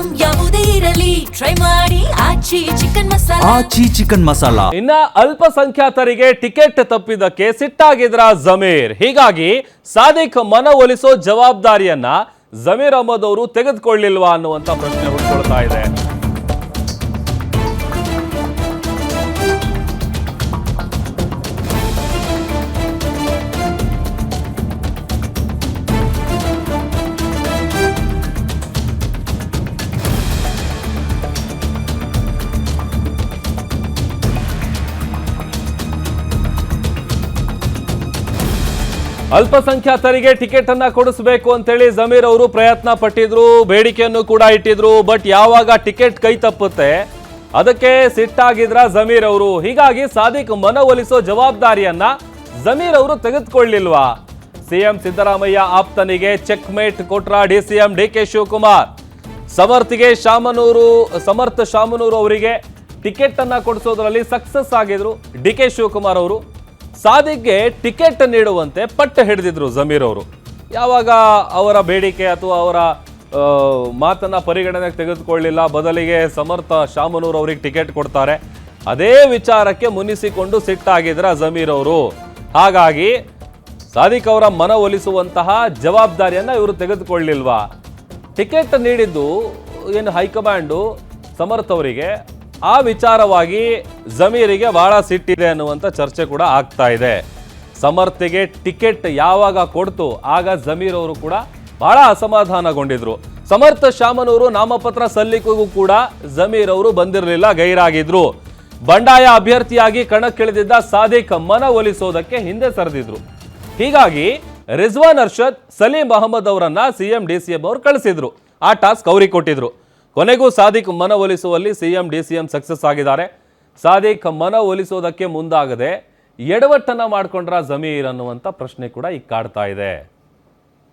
Item ಯಾವುದೇ ಇರಲಿ try ಮಾಡಿ ಆಚಿ ಚಿಕನ್ ಮಸಾಲಾ. ಇನ್ನ ಅಲ್ಪಸಂಖ್ಯಾತರಿಗೆ ಟಿಕೆಟ್ ತಪ್ಪಿದ್ದಕ್ಕೆ ಸಿಟ್ಟಾಗಿದ್ರ ಜಮೀರ್. ಹೀಗಾಗಿ ಸಾದಿಕ್ ಮನವೊಲಿಸೋ ಜವಾಬ್ದಾರಿಯನ್ನ ಜಮೀರ್ ಅಹಮದ್ ಅವರು ತೆಗೆದುಕೊಳ್ಳಿಲ್ವಾ ಅನ್ನುವಂತ ಪ್ರಶ್ನೆ ಹುಟ್ಟುಕೊಳ್ತಾ ಇದೆ. ಅಲ್ಪಸಂಖ್ಯಾತರಿಗೆ ಟಿಕೆಟ್ ಅನ್ನ ಕೊಡಿಸಬೇಕು ಅಂತೇಳಿ ಜಮೀರ್ ಅವರು ಪ್ರಯತ್ನ ಪಟ್ಟಿದ್ರು, ಬೇಡಿಕೆಯನ್ನು ಕೂಡ ಇಟ್ಟಿದ್ರು. ಬಟ್ ಯಾವಾಗ ಟಿಕೆಟ್ ಕೈ ತಪ್ಪುತ್ತೆ ಅದಕ್ಕೆ ಸಿಟ್ಟಾಗಿದ್ರ ಜಮೀರ್ ಅವರು. ಹೀಗಾಗಿ ಸಾದಿಕ್ ಮನವೊಲಿಸೋ ಜವಾಬ್ದಾರಿಯನ್ನ ಜಮೀರ್ ಅವರು ತೆಗೆದುಕೊಳ್ಳಿಲ್ವಾ? ಸಿಎಂ ಸಿದ್ದರಾಮಯ್ಯ ಆಪ್ತನಿಗೆ ಚೆಕ್ ಮೇಟ್ ಕೊಟ್ರ ಡಿಸಿಎಂ ಡಿಕೆ ಶಿವಕುಮಾರ್. ಸಮರ್ಥ ಶಾಮನೂರು ಅವರಿಗೆ ಟಿಕೆಟ್ ಅನ್ನ ಕೊಡಿಸೋದ್ರಲ್ಲಿ ಸಕ್ಸಸ್ ಆಗಿದ್ರು ಡಿಕೆ ಶಿವಕುಮಾರ್ ಅವರು. ಸಾದಿಕ್ಗೆ ಟಿಕೆಟ್ ನೀಡುವಂತೆ ಪಟ್ಟು ಹಿಡಿದಿದ್ರು ಜಮೀರ್ ಅವರು. ಯಾವಾಗ ಅವರ ಬೇಡಿಕೆ ಅಥವಾ ಅವರ ಮಾತನ್ನ ಪರಿಗಣನೆಗೆ ತೆಗೆದುಕೊಳ್ಳಿಲ್ಲ, ಬದಲಿಗೆ ಸಮರ್ಥ ಶಾಮನೂರ್ ಅವರಿಗೆ ಟಿಕೆಟ್ ಕೊಡ್ತಾರೆ. ಅದೇ ವಿಚಾರಕ್ಕೆ ಮುನಿಸಿಕೊಂಡು ಸಿಟ್ಟಾಗಿದ್ರ ಜಮೀರ್ ಅವರು. ಹಾಗಾಗಿ ಸಾದಿಕ್ ಅವರ ಮನವೊಲಿಸುವಂತಹ ಜವಾಬ್ದಾರಿಯನ್ನ ಇವರು ತೆಗೆದುಕೊಳ್ಳಿಲ್ವಾ? ಟಿಕೆಟ್ ನೀಡಿದ್ದು ಏನು ಹೈಕಮಾಂಡು ಸಮರ್ಥ ಅವರಿಗೆ, ಆ ವಿಚಾರವಾಗಿ ಜಮೀರಿಗೆ ಬಹಳ ಸಿಟ್ಟಿದೆ ಅನ್ನುವಂಥ ಚರ್ಚೆ ಕೂಡ ಆಗ್ತಾ ಇದೆ. ಸಮರ್ಥಿಗೆ ಟಿಕೆಟ್ ಯಾವಾಗ ಕೊಡ್ತು ಆಗ ಜಮೀರ್ ಅವರು ಕೂಡ ಬಹಳ ಅಸಮಾಧಾನಗೊಂಡಿದ್ರು. ಸಮರ್ಥ ಶಾಮನೂರು ನಾಮಪತ್ರ ಸಲ್ಲಿಕೆಗೂ ಕೂಡ ಜಮೀರ್ ಅವರು ಬಂದಿರಲಿಲ್ಲ, ಗೈರಾಗಿದ್ರು. ಬಂಡಾಯ ಅಭ್ಯರ್ಥಿಯಾಗಿ ಕಣಕ್ಕಿಳಿದಿದ್ದ ಸಾದಿಕ್ ಮನವೊಲಿಸೋದಕ್ಕೆ ಹಿಂದೆ ಸರಿದಿದ್ರು. ಹೀಗಾಗಿ ರಿಜ್ವಾನ್ ಅರ್ಷದ್, ಸಲೀಂ ಅಹಮದ್ ಅವರನ್ನ ಸಿಎಂ ಡಿಸಿಎಂ ಅವರು ಕಳಿಸಿದ್ರು. ಆ ಟಾಸ್ಕ್ ಅವ್ರಿಗೆ ಕೊಟ್ಟಿದ್ರು. ಕೊನೆಗೂ ಸಾದಿಕ್ ಮನವೊಲಿಸುವಲ್ಲಿ ಸಿಎಂ ಡಿಸಿಎಂ ಸಕ್ಸಸ್ ಆಗಿದ್ದಾರೆ. ಸಾದಿಕ್ ಮನವೊಲಿಸೋದಕ್ಕೆ ಮುಂದಾಗದೆ ಎಡವಟ್ಟನ್ನ ಮಾಡ್ಕೊಂಡ್ರ ಜಮೀರ್ ಅನ್ನುವಂಥ ಪ್ರಶ್ನೆ ಕೂಡ ಈಗ ಕಾಡ್ತಾ ಇದೆ.